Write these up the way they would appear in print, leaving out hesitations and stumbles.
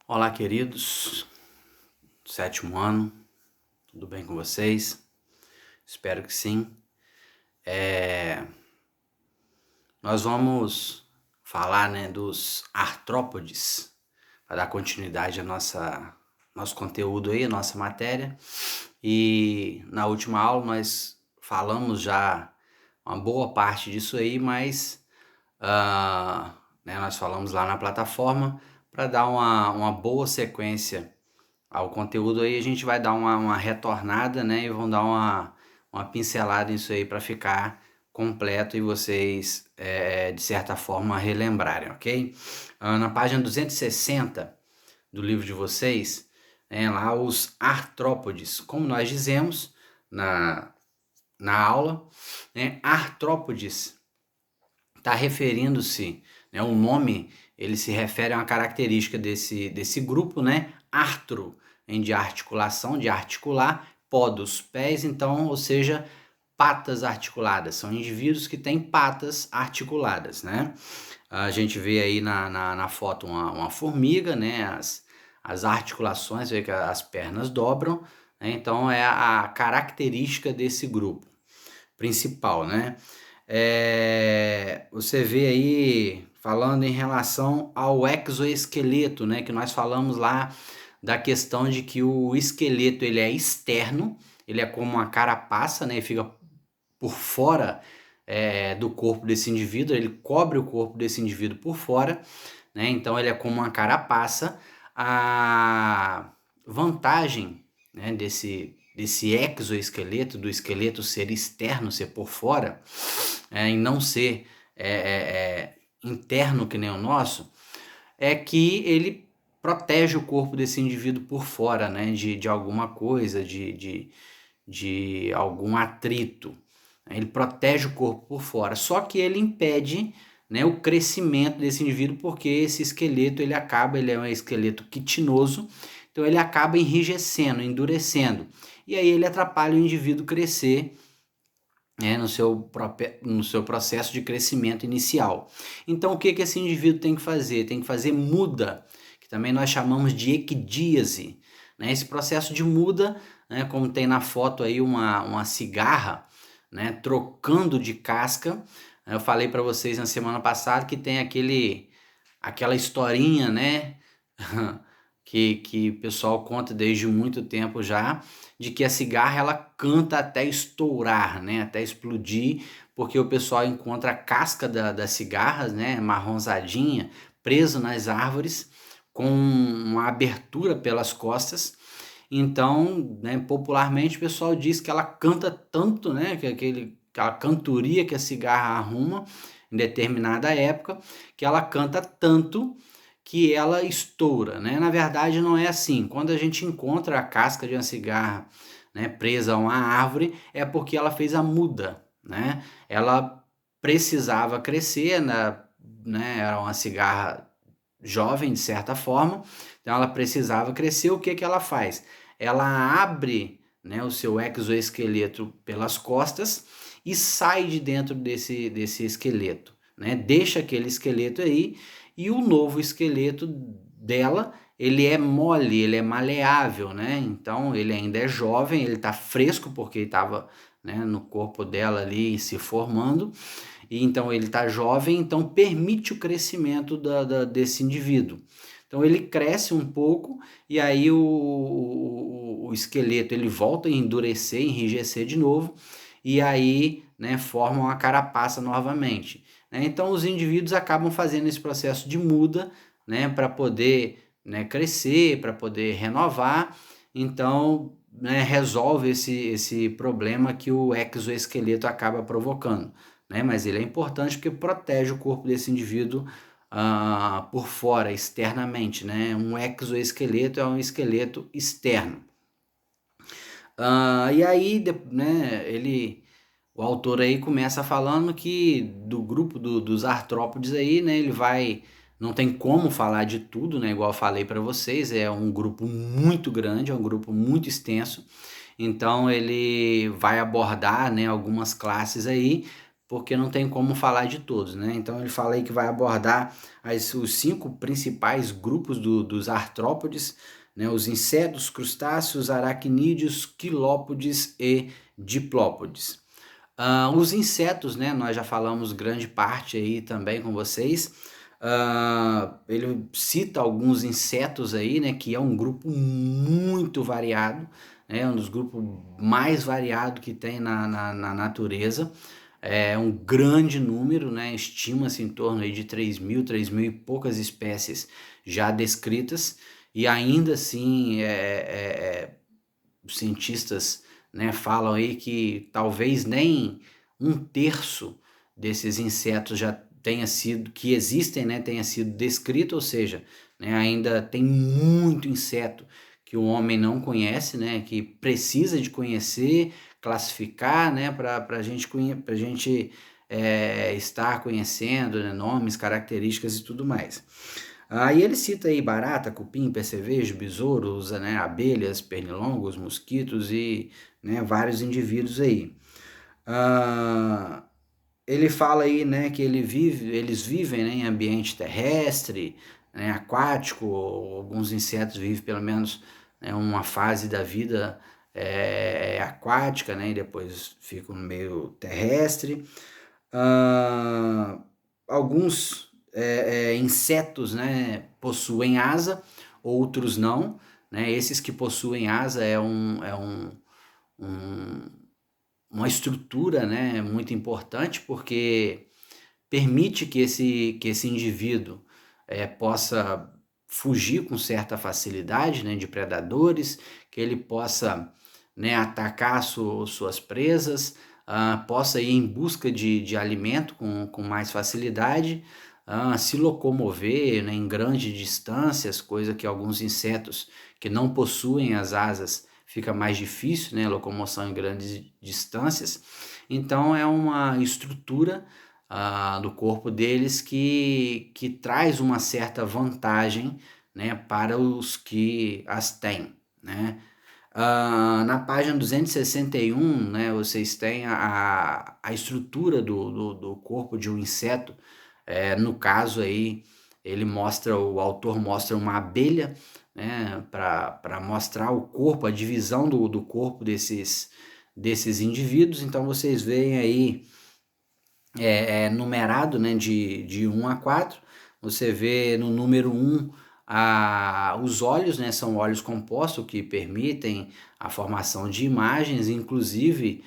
Olá, queridos, sétimo ano, tudo bem com vocês? Espero que sim. Nós vamos falar, dos artrópodes, para dar continuidade ao nosso conteúdo aí, a nossa matéria. E na última aula nós falamos já uma boa parte disso aí, mas nós falamos lá na plataforma para dar uma boa sequência ao conteúdo aí. A gente vai dar uma retornada, e vão dar uma pincelada nisso aí para ficar completo e vocês, de certa forma, relembrarem, ok? Na página 260 do livro de vocês, lá os artrópodes, como nós dizemos na aula, artrópodes está referindo-se, o nome ele se refere a uma característica desse grupo, artro, de articulação, de articular, podos, pés, então, ou seja, patas articuladas, são indivíduos que têm patas articuladas, A gente vê aí na foto uma formiga, as articulações, vê que as pernas dobram, então é a característica desse grupo principal, Você vê aí, falando em relação ao exoesqueleto, que nós falamos lá da questão de que o esqueleto ele é externo, ele é como uma carapaça, fica por fora do corpo desse indivíduo, ele cobre o corpo desse indivíduo por fora, então ele é como uma carapaça. A vantagem, desse exoesqueleto, do esqueleto ser externo, ser por fora, e não ser interno que nem o nosso, é que ele protege o corpo desse indivíduo por fora, de alguma coisa, de algum atrito. Ele protege o corpo por fora, só que ele impede, o crescimento desse indivíduo, porque esse esqueleto ele é um esqueleto quitinoso, então ele acaba enrijecendo, endurecendo, e aí ele atrapalha o indivíduo crescer, no seu processo de crescimento inicial. Então o que esse indivíduo tem que fazer? Tem que fazer muda, que também nós chamamos de equidíase. Esse processo de muda, como tem na foto aí uma cigarra, trocando de casca. Eu falei para vocês na semana passada que tem aquela historinha, que o pessoal conta desde muito tempo já, de que a cigarra ela canta até estourar, até explodir, porque o pessoal encontra a casca das cigarras, marronzadinha, presa nas árvores, com uma abertura pelas costas. Então, popularmente o pessoal diz que ela canta tanto, aquela cantoria que a cigarra arruma em determinada época, que ela canta tanto que ela estoura, Na verdade não é assim. Quando a gente encontra a casca de uma cigarra, presa a uma árvore, é porque ela fez a muda, Ela precisava crescer, era uma cigarra jovem de certa forma, então ela precisava crescer. O que ela faz? Ela abre, o seu exoesqueleto pelas costas e sai de dentro desse esqueleto, Deixa aquele esqueleto aí, e o novo esqueleto dela, ele é mole, ele é maleável, Então ele ainda é jovem, ele está fresco porque estava, no corpo dela ali se formando, e então ele está jovem, então permite o crescimento desse indivíduo. Então ele cresce um pouco e aí o esqueleto ele volta a endurecer, enrijecer de novo, e aí forma uma carapaça novamente. Então os indivíduos acabam fazendo esse processo de muda, para poder crescer, para poder renovar. Então resolve esse problema que o exoesqueleto acaba provocando. Mas ele é importante porque protege o corpo desse indivíduo por fora, externamente. Um exoesqueleto é um esqueleto externo. E aí, o autor aí começa falando que do grupo dos artrópodes aí, ele vai, não tem como falar de tudo, igual eu falei para vocês, é um grupo muito grande, é um grupo muito extenso, então ele vai abordar, algumas classes aí porque não tem como falar de todos, né? Então ele fala aí que vai abordar os 5 principais grupos dos artrópodes, né? Os insetos, crustáceos, aracnídeos, quilópodes e diplópodes. Os insetos, né? Nós já falamos grande parte aí também com vocês. Ele cita alguns insetos aí, né? Que é um grupo muito variado, né? Um dos grupos mais variados que tem na natureza. É um grande número, né? Estima-se em torno aí de 3 mil e poucas espécies já descritas, e ainda assim os cientistas, né, falam aí que talvez nem 1/3 desses insetos já tenha sido, que existem, né, tenha sido descrito, ou seja, né, ainda tem muito inseto que o homem não conhece, né, que precisa de conhecer, classificar, né, para a gente estar conhecendo, né, nomes, características e tudo mais. Aí ele cita aí barata, cupim, percevejo, besouro, usa, né, abelhas, pernilongos, mosquitos e, né, vários indivíduos aí. Ah, ele fala aí, né, que eles vivem, né, em ambiente terrestre, né, aquático, alguns insetos vivem pelo menos, né, uma fase da vida aquática, né, e depois ficam no meio terrestre. Ah, alguns insetos, né, possuem asa, outros não, né? Esses que possuem asa um- uma estrutura, né, muito importante, porque permite que esse indivíduo possa fugir com certa facilidade, né, de predadores, que ele possa, né, atacar suas presas, possa ir em busca de alimento com mais facilidade, se locomover, né, em grandes distâncias, coisa que alguns insetos que não possuem as asas fica mais difícil, né, locomoção em grandes distâncias. Então é uma estrutura do corpo deles que traz uma certa vantagem, né, para os que as têm, né? Na página 261, né, vocês têm a estrutura do corpo de um inseto. No caso aí, o autor mostra uma abelha, né, para mostrar o corpo, a divisão do corpo desses indivíduos. Então vocês veem aí numerado, né, de 1 a 4. Você vê no número 1 os olhos, né, são olhos compostos que permitem a formação de imagens, inclusive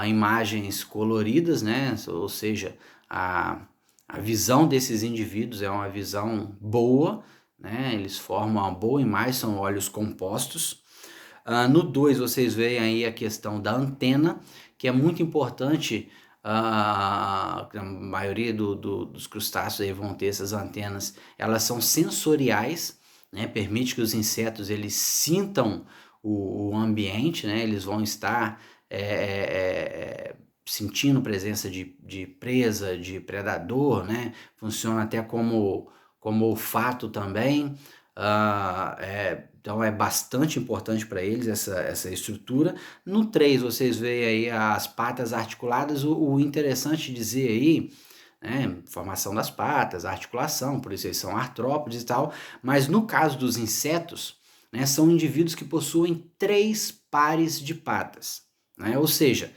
imagens coloridas, né, ou seja, a, a visão desses indivíduos é uma visão boa, né, eles formam uma boa imagem, são olhos compostos. No 2 vocês veem aí a questão da antena, que é muito importante. A maioria dos crustáceos aí vão ter essas antenas, elas são sensoriais, né? Permite que os insetos eles sintam o ambiente, né? Eles vão estar sentindo presença de presa, de predador, né? Funciona até como olfato também. Então é bastante importante para eles essa estrutura. No 3 vocês veem aí as patas articuladas. O interessante dizer aí, né, formação das patas, articulação, por isso eles são artrópodes e tal. Mas no caso dos insetos, né, são indivíduos que possuem 3 pares de patas, né? Ou seja,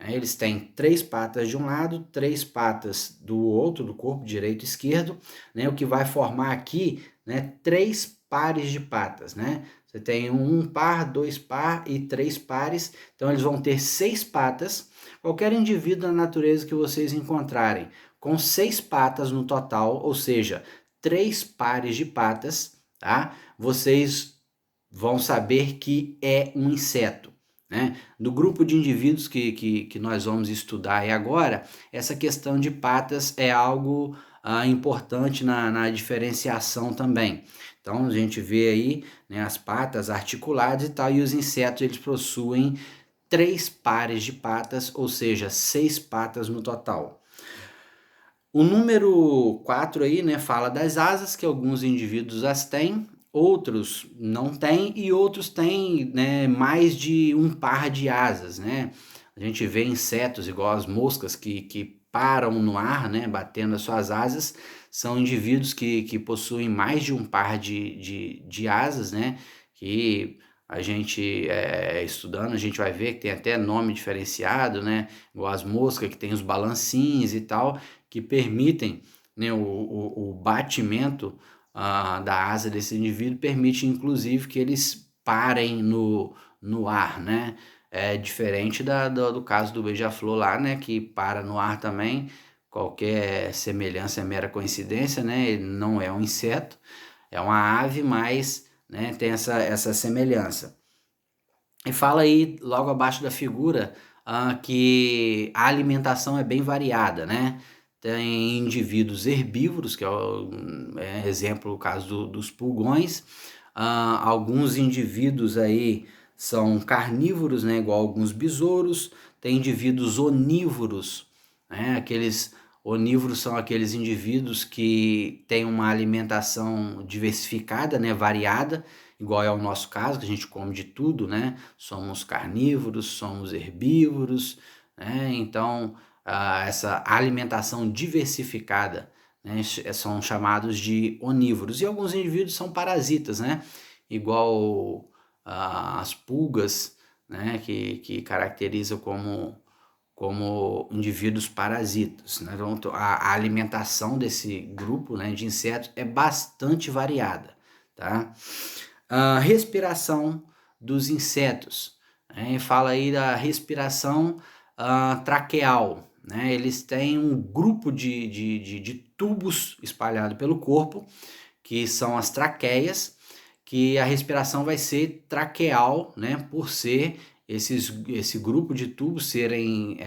eles têm 3 patas de um lado, 3 patas do outro, do corpo direito e esquerdo, né? O que vai formar aqui, né, 3 pares de patas, né? Você tem um par, 2 par e 3 pares, então eles vão ter 6 patas. Qualquer indivíduo na natureza que vocês encontrarem com 6 patas no total, ou seja, 3 pares de patas, tá? Vocês vão saber que é um inseto, né? Do grupo de indivíduos que nós vamos estudar aí agora, essa questão de patas é algo importante na diferenciação também. Então a gente vê aí, né, as patas articuladas e tal, e os insetos eles possuem 3 pares de patas, ou seja, 6 patas no total. O número 4 aí, né, fala das asas, que alguns indivíduos as têm, outros não têm e outros têm, né, mais de um par de asas, né? A gente vê insetos igual as moscas que param no ar, né, batendo as suas asas, são indivíduos que possuem mais de um par de asas, né, que a gente estudando, a gente vai ver que tem até nome diferenciado, né, igual as moscas que tem os balancinhos e tal, que permitem, né, o batimento da asa desse indivíduo, permite inclusive que eles parem no ar, né? É diferente do caso do beija-flor lá, né? Que para no ar também. Qualquer semelhança é mera coincidência, né? Ele não é um inseto, é uma ave, mas, né, tem essa semelhança. E fala aí, logo abaixo da figura, que a alimentação é bem variada, né? Tem indivíduos herbívoros, que exemplo o caso dos pulgões. Alguns indivíduos aí são carnívoros, né? Igual alguns besouros. Tem indivíduos onívoros, né? Aqueles onívoros são aqueles indivíduos que têm uma alimentação diversificada, né? Variada, igual é o nosso caso, que a gente come de tudo, né? Somos carnívoros, somos herbívoros, né? Então, essa alimentação diversificada, né, são chamados de onívoros. E alguns indivíduos são parasitas, né? Igual as pulgas, né? Que caracterizam como indivíduos parasitas, né? Então, a alimentação desse grupo, né, de insetos é bastante variada, tá? Respiração dos insetos, né? Fala aí da respiração traqueal, né? Eles têm um grupo de tubos espalhado pelo corpo, que são as traqueias, que a respiração vai ser traqueal, né? Por ser esse grupo de tubos serem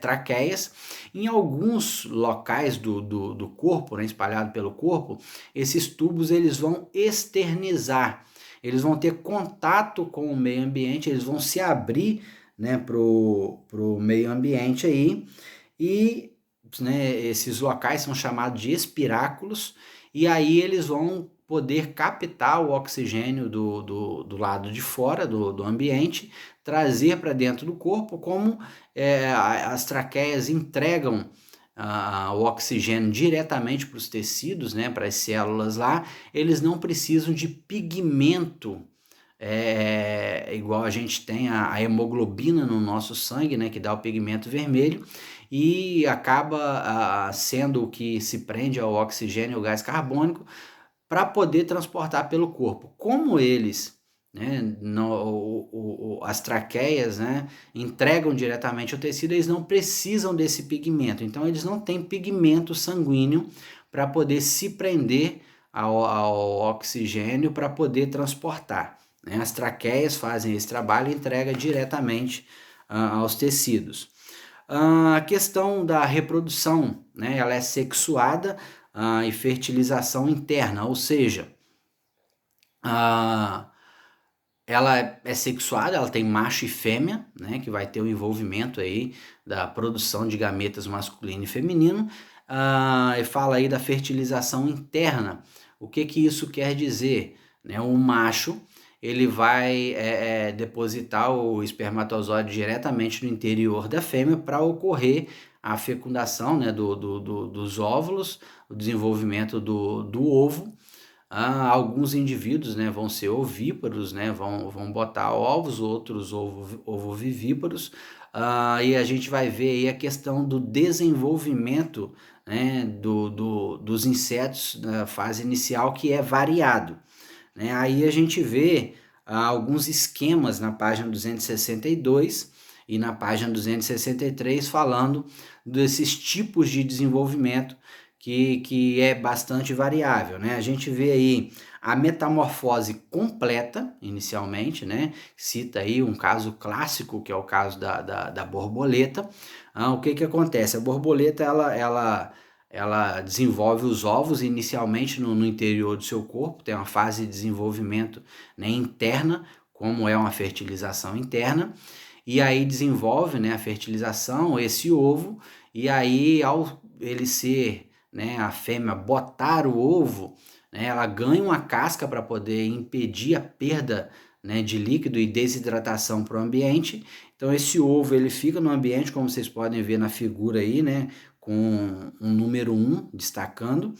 traqueias. Em alguns locais do corpo, né, espalhado pelo corpo, esses tubos eles vão externizar, eles vão ter contato com o meio ambiente, eles vão se abrir, né, pro meio ambiente aí, e, né, esses locais são chamados de espiráculos, e aí eles vão poder captar o oxigênio do lado de fora do ambiente, trazer para dentro do corpo, como as traqueias entregam o oxigênio diretamente para os tecidos, né, para as células lá, eles não precisam de pigmento, igual a gente tem a hemoglobina no nosso sangue, né, que dá o pigmento vermelho, e acaba sendo o que se prende ao oxigênio e ao gás carbônico para poder transportar pelo corpo. Como eles, né, as traqueias, né, entregam diretamente ao tecido, eles não precisam desse pigmento. Então, eles não têm pigmento sanguíneo para poder se prender ao oxigênio para poder transportar, né? As traqueias fazem esse trabalho e entregam diretamente aos tecidos. A questão da reprodução, né, ela é sexuada e fertilização interna, ou seja, ela é sexuada, ela tem macho e fêmea, né, que vai ter o envolvimento aí da produção de gametas masculino e feminino, e fala aí da fertilização interna. O que isso quer dizer? Né, o macho ele vai depositar o espermatozoide diretamente no interior da fêmea para ocorrer a fecundação, né, dos óvulos, o desenvolvimento do ovo. Alguns indivíduos, né, vão ser ovíparos, né, vão botar ovos, outros ovovivíparos, e a gente vai ver aí a questão do desenvolvimento, né, dos insetos na fase inicial, que é variado, né? Aí a gente vê alguns esquemas na página 262 e na página 263 falando desses tipos de desenvolvimento que é bastante variável, né? A gente vê aí a metamorfose completa, inicialmente, né? Cita aí um caso clássico, que é o caso da borboleta. O que acontece? A borboleta, ela desenvolve os ovos inicialmente no interior do seu corpo, tem uma fase de desenvolvimento, né, interna, como é uma fertilização interna, e aí desenvolve, né, a fertilização, esse ovo, e aí ao ele ser, né, a fêmea botar o ovo, né, ela ganha uma casca para poder impedir a perda, né, de líquido e desidratação para o ambiente. Então esse ovo ele fica no ambiente, como vocês podem ver na figura aí, né, com um número 1 destacando.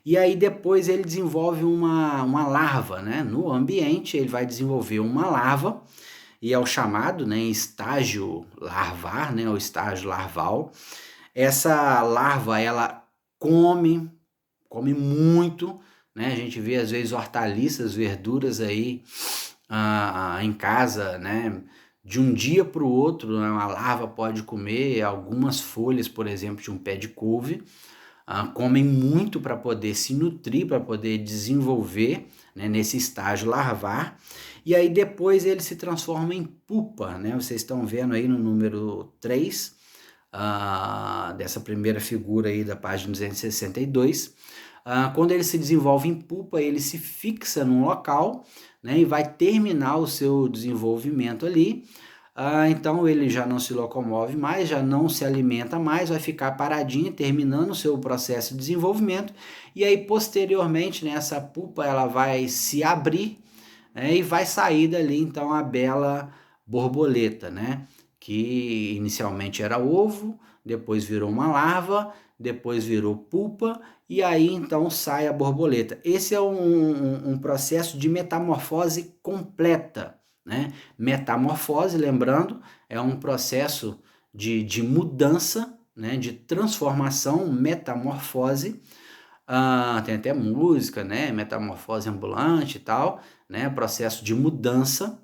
E aí depois ele desenvolve uma larva, né? No ambiente ele vai desenvolver uma larva, e é o chamado, né, estágio larvar, né, o estágio larval. Essa larva, ela come muito, né? A gente vê às vezes hortaliças, verduras aí em casa, né? De um dia para o outro, né, uma larva pode comer algumas folhas, por exemplo, de um pé de couve. Comem muito para poder se nutrir, para poder desenvolver, né, nesse estágio larvar. E aí depois ele se transforma em pupa, né? Vocês estão vendo aí no número 3, dessa primeira figura aí da página 262. Quando ele se desenvolve em pupa, ele se fixa num local, né, e vai terminar o seu desenvolvimento ali. Então ele já não se locomove mais, já não se alimenta mais, vai ficar paradinho, terminando o seu processo de desenvolvimento. E aí posteriormente, né, essa pupa ela vai se abrir, né, e vai sair dali então a bela borboleta, né? Que inicialmente era ovo, depois virou uma larva, depois virou pupa, e aí então sai a borboleta. Esse é um processo de metamorfose completa, né? Metamorfose, lembrando, é um processo de mudança, né? De transformação, metamorfose. Tem até música, né? Metamorfose ambulante e tal, né? Processo de mudança.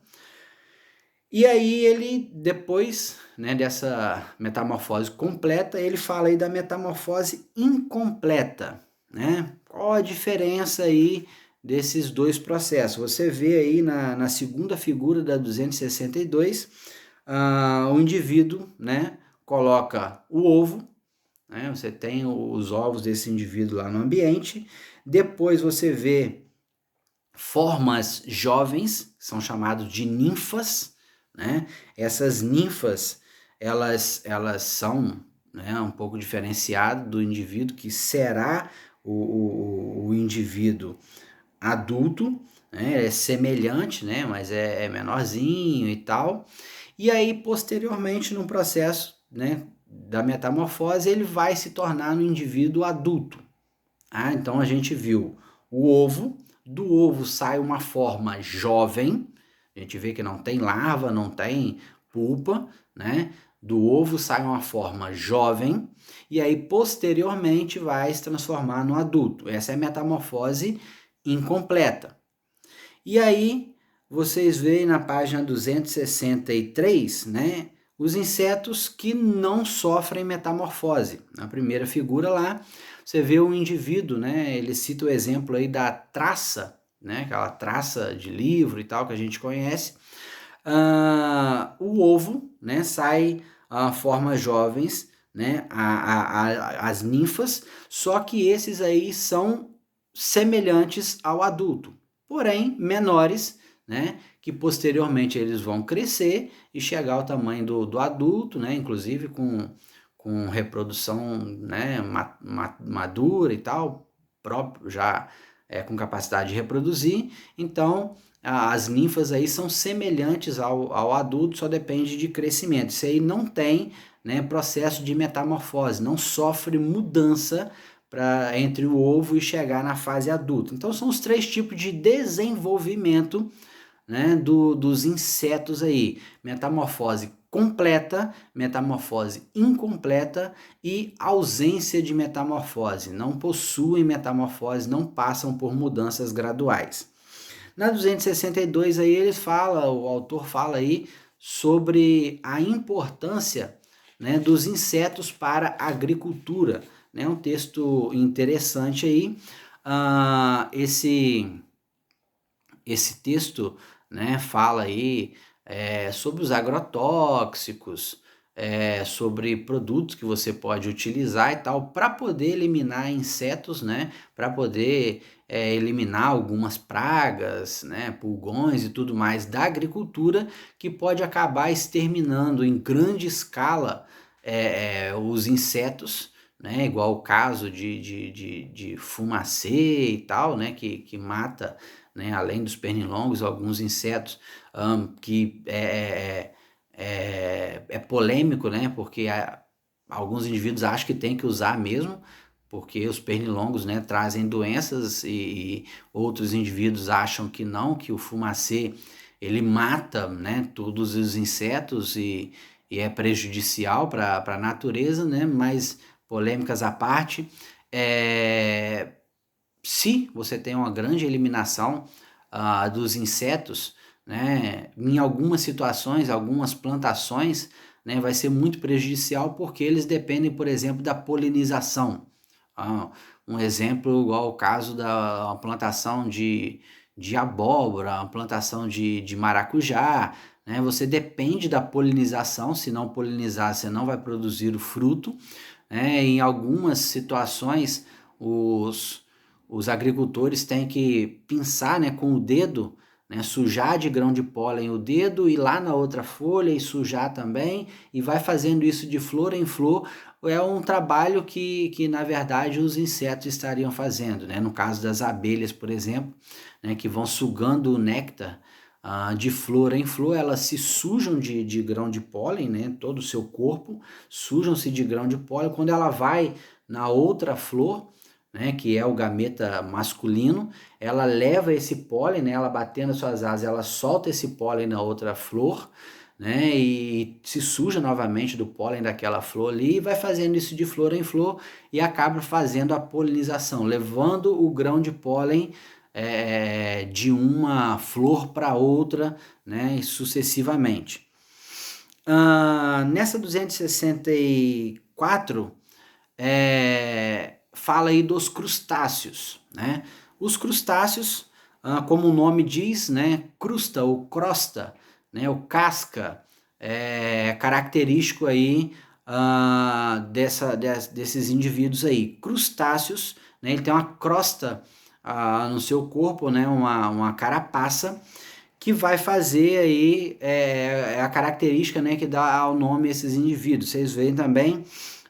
E aí ele, depois, né, dessa metamorfose completa, ele fala aí da metamorfose incompleta, né? Qual a diferença aí desses dois processos? Você vê aí na segunda figura da 262, o indivíduo, né, coloca o ovo, né? Você tem os ovos desse indivíduo lá no ambiente, depois você vê formas jovens, são chamados de ninfas, né? Essas ninfas, elas são, né, um pouco diferenciadas do indivíduo que será o indivíduo adulto, né? É semelhante, né, mas é menorzinho e tal. E aí, posteriormente, no processo, né, da metamorfose, ele vai se tornar no indivíduo adulto. Então a gente viu o ovo, do ovo sai uma forma jovem, a gente vê que não tem larva, não tem pulpa, né? Do ovo sai uma forma jovem, e aí posteriormente vai se transformar no adulto. Essa é a metamorfose incompleta. E aí vocês veem na página 263, né? Os insetos que não sofrem metamorfose. Na primeira figura lá, você vê o indivíduo, né? Ele cita o exemplo aí da traça, né? Aquela traça de livro e tal que a gente conhece. O ovo, né? Sai formas jovens, né? As ninfas, só que esses aí são semelhantes ao adulto, porém menores, né? Que posteriormente eles vão crescer e chegar ao tamanho do adulto, né? Inclusive com reprodução, né, madura e tal, próprio, já com capacidade de reproduzir. Então, as ninfas aí são semelhantes ao adulto, só depende de crescimento. Isso aí não tem, né, processo de metamorfose, não sofre mudança entre o ovo e chegar na fase adulta. Então, são os 3 tipos de desenvolvimento, né, dos insetos aí: metamorfose completa, metamorfose incompleta e ausência de metamorfose. Não possuem metamorfose, não passam por mudanças graduais. Na 262 aí o autor fala aí sobre a importância, né, dos insetos para a agricultura. É um texto interessante aí. Esse texto, né, fala aí sobre os agrotóxicos, sobre produtos que você pode utilizar e tal, para poder eliminar insetos, né, para poder eliminar algumas pragas, né, pulgões e tudo mais da agricultura, que pode acabar exterminando em grande escala os insetos, né, igual o caso de fumacê e tal, né, que mata, né, além dos pernilongos, alguns insetos, que é polêmico, né, porque alguns indivíduos acham que tem que usar mesmo, porque os pernilongos, né, trazem doenças e outros indivíduos acham que não, que o fumacê ele mata, né, todos os insetos e é prejudicial para a natureza, né, mas polêmicas à parte, é, se você tem uma grande eliminação dos insetos, né, em algumas situações, algumas plantações, né, vai ser muito prejudicial porque eles dependem, por exemplo, da polinização. Ah, um exemplo igual o caso da plantação de abóbora, a plantação de maracujá, né? Você depende da polinização, se não polinizar, você não vai produzir o fruto, né? Em algumas situações, os agricultores têm que pinçar, né, com o dedo, né, sujar de grão de pólen o dedo, ir lá na outra folha e sujar também, e vai fazendo isso de flor em flor. É um trabalho que na verdade, os insetos estariam fazendo, né? No caso das abelhas, por exemplo, né, que vão sugando o néctar de flor em flor, elas se sujam de grão de pólen, né? Todo o seu corpo sujam-se de grão de pólen. Quando ela vai na outra flor, né, que é o gameta masculino, ela leva esse pólen, né, ela batendo as suas asas, ela solta esse pólen na outra flor, né, e se suja novamente do pólen daquela flor ali, e vai fazendo isso de flor em flor e acaba fazendo a polinização, levando o grão de pólen de uma flor para outra, né, e sucessivamente. Nessa 264, fala aí dos crustáceos, né? Os crustáceos, como o nome diz, né, crusta ou crosta, né, o casca, é característico aí desses indivíduos aí. Crustáceos, né, ele tem uma crosta no seu corpo, né, uma carapaça, que vai fazer aí a característica, né, que dá ao nome a esses indivíduos. Vocês veem também,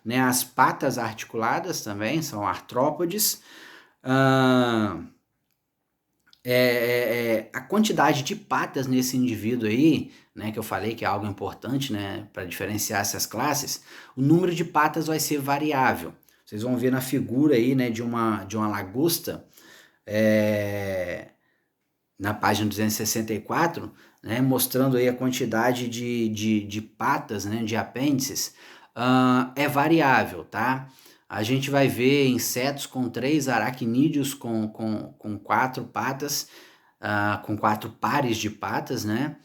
né, as patas articuladas também, são artrópodes. Ah, a quantidade de patas nesse indivíduo aí, né, que eu falei que é algo importante, né, para diferenciar essas classes, o número de patas vai ser variável. Vocês vão ver na figura aí, né, de uma lagosta, na página 264, né, mostrando aí a quantidade de patas, né, de apêndices, é variável, tá? A gente vai ver insetos com 3 aracnídeos com 4 patas, com 4 pares de patas, né?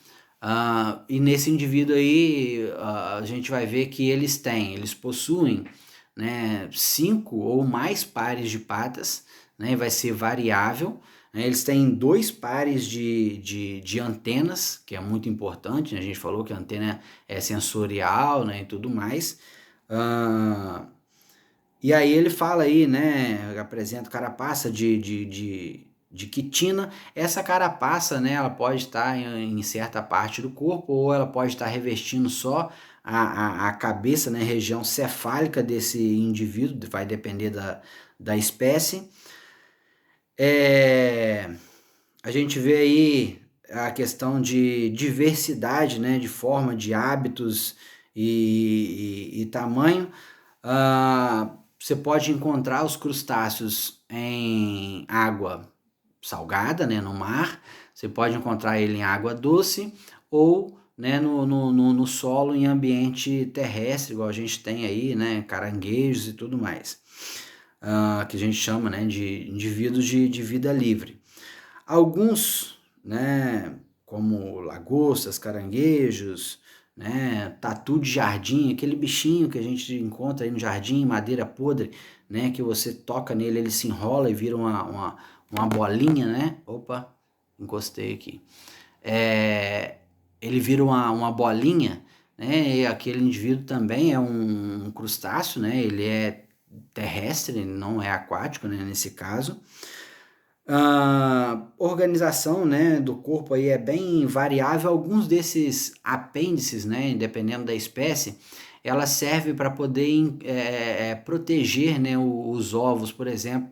E nesse indivíduo aí, a gente vai ver que eles possuem, né, 5 ou mais pares de patas, né? Vai ser variável, né? Eles têm 2 pares de antenas, que é muito importante, né? A gente falou que a antena é sensorial, né, e tudo mais. E aí ele fala aí, né, apresenta carapaça de quitina. Essa carapaça, né, ela pode estar em certa parte do corpo ou ela pode estar revestindo só a cabeça, né, região cefálica desse indivíduo, vai depender da espécie. A gente vê aí a questão de diversidade, né, de forma, de hábitos e tamanho. Você pode encontrar os crustáceos em água salgada, né, no mar. Você pode encontrar ele em água doce ou, né, no solo em ambiente terrestre, igual a gente tem aí, né, caranguejos e tudo mais, que a gente chama, né, de indivíduos de vida livre. Alguns, né, como lagostas, caranguejos, né, tatu de jardim, aquele bichinho que a gente encontra aí no jardim, madeira podre, né, que você toca nele, ele se enrola e vira uma bolinha, né? Opa, encostei aqui. Ele vira uma bolinha, né? E aquele indivíduo também é um crustáceo, né? Ele é terrestre, ele não é aquático, né, nesse caso. A organização, né, do corpo aí é bem variável. Alguns desses apêndices, né, dependendo da espécie, ela serve para poder proteger, né, os ovos, por exemplo.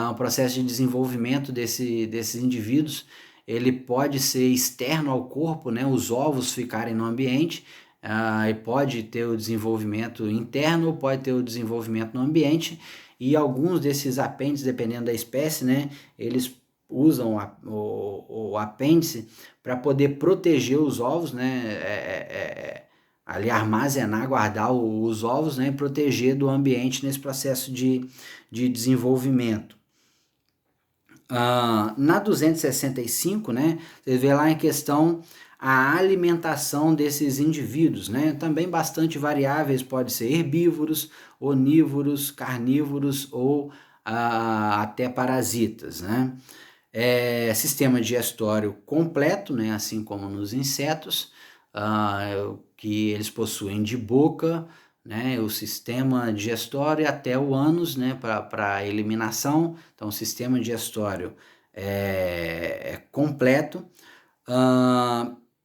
O processo de desenvolvimento desses indivíduos, ele pode ser externo ao corpo, né, os ovos ficarem no ambiente, e pode ter o desenvolvimento interno ou pode ter o desenvolvimento no ambiente, e alguns desses apêndices, dependendo da espécie, né, eles usam o apêndice para poder proteger os ovos, né, ali armazenar, guardar os ovos, né, e proteger do ambiente nesse processo de desenvolvimento. Na 265, né, você vê lá em questão a alimentação desses indivíduos, né, também bastante variáveis, pode ser herbívoros, onívoros, carnívoros ou até parasitas, né. Sistema digestório completo, né, assim como nos insetos, que eles possuem de boca, né, o sistema digestório até o ânus, né, para eliminação. Então, o sistema digestório é completo.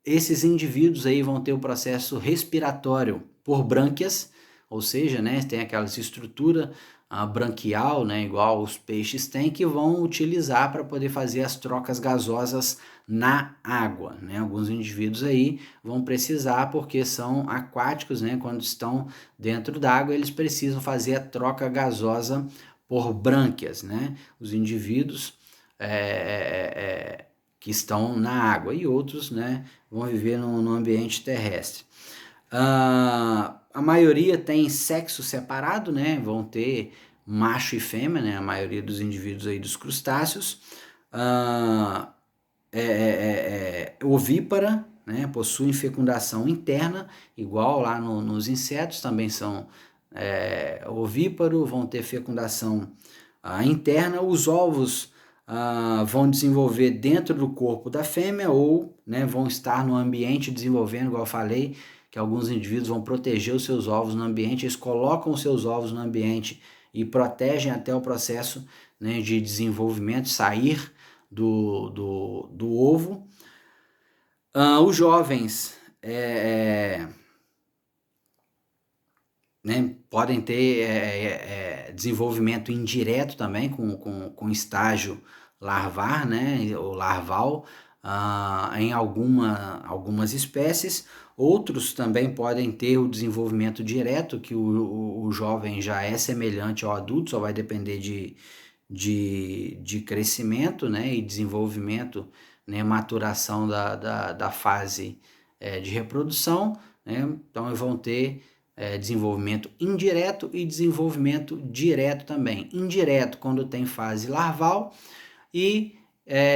Esses indivíduos aí vão ter o processo respiratório por brânquias, ou seja, né, tem aquela estrutura branquial, né, igual os peixes têm, que vão utilizar para poder fazer as trocas gasosas na água, né? Alguns indivíduos aí vão precisar, porque são aquáticos, né? Quando estão dentro d'água, eles precisam fazer a troca gasosa por brânquias, né? Os indivíduos que estão na água, e outros, né, vão viver no ambiente terrestre. A maioria tem sexo separado, né? Vão ter macho e fêmea, né? A maioria dos indivíduos aí dos crustáceos. Ovípara, né? Possuem fecundação interna, igual lá nos insetos, também são ovíparo, vão ter fecundação interna. Os ovos vão desenvolver dentro do corpo da fêmea ou, né, vão estar no ambiente desenvolvendo, igual eu falei, que alguns indivíduos vão proteger os seus ovos no ambiente, eles colocam os seus ovos no ambiente e protegem até o processo, né, de desenvolvimento, sair do ovo. Os jovens né, podem ter desenvolvimento indireto também, com estágio larvar, né, ou larval, em algumas espécies. Outros também podem ter o desenvolvimento direto, que o jovem já é semelhante ao adulto, só vai depender de crescimento, né, e desenvolvimento, né, maturação da fase de reprodução, né. Então vão ter desenvolvimento indireto e desenvolvimento direto também. Indireto quando tem fase larval e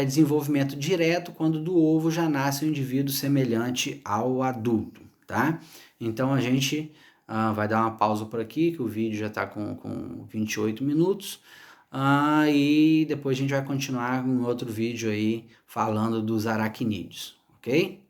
desenvolvimento direto quando do ovo já nasce um indivíduo semelhante ao adulto, tá? Então a gente vai dar uma pausa por aqui, que o vídeo já está com 28 minutos, e depois a gente vai continuar em outro vídeo aí falando dos aracnídeos, ok?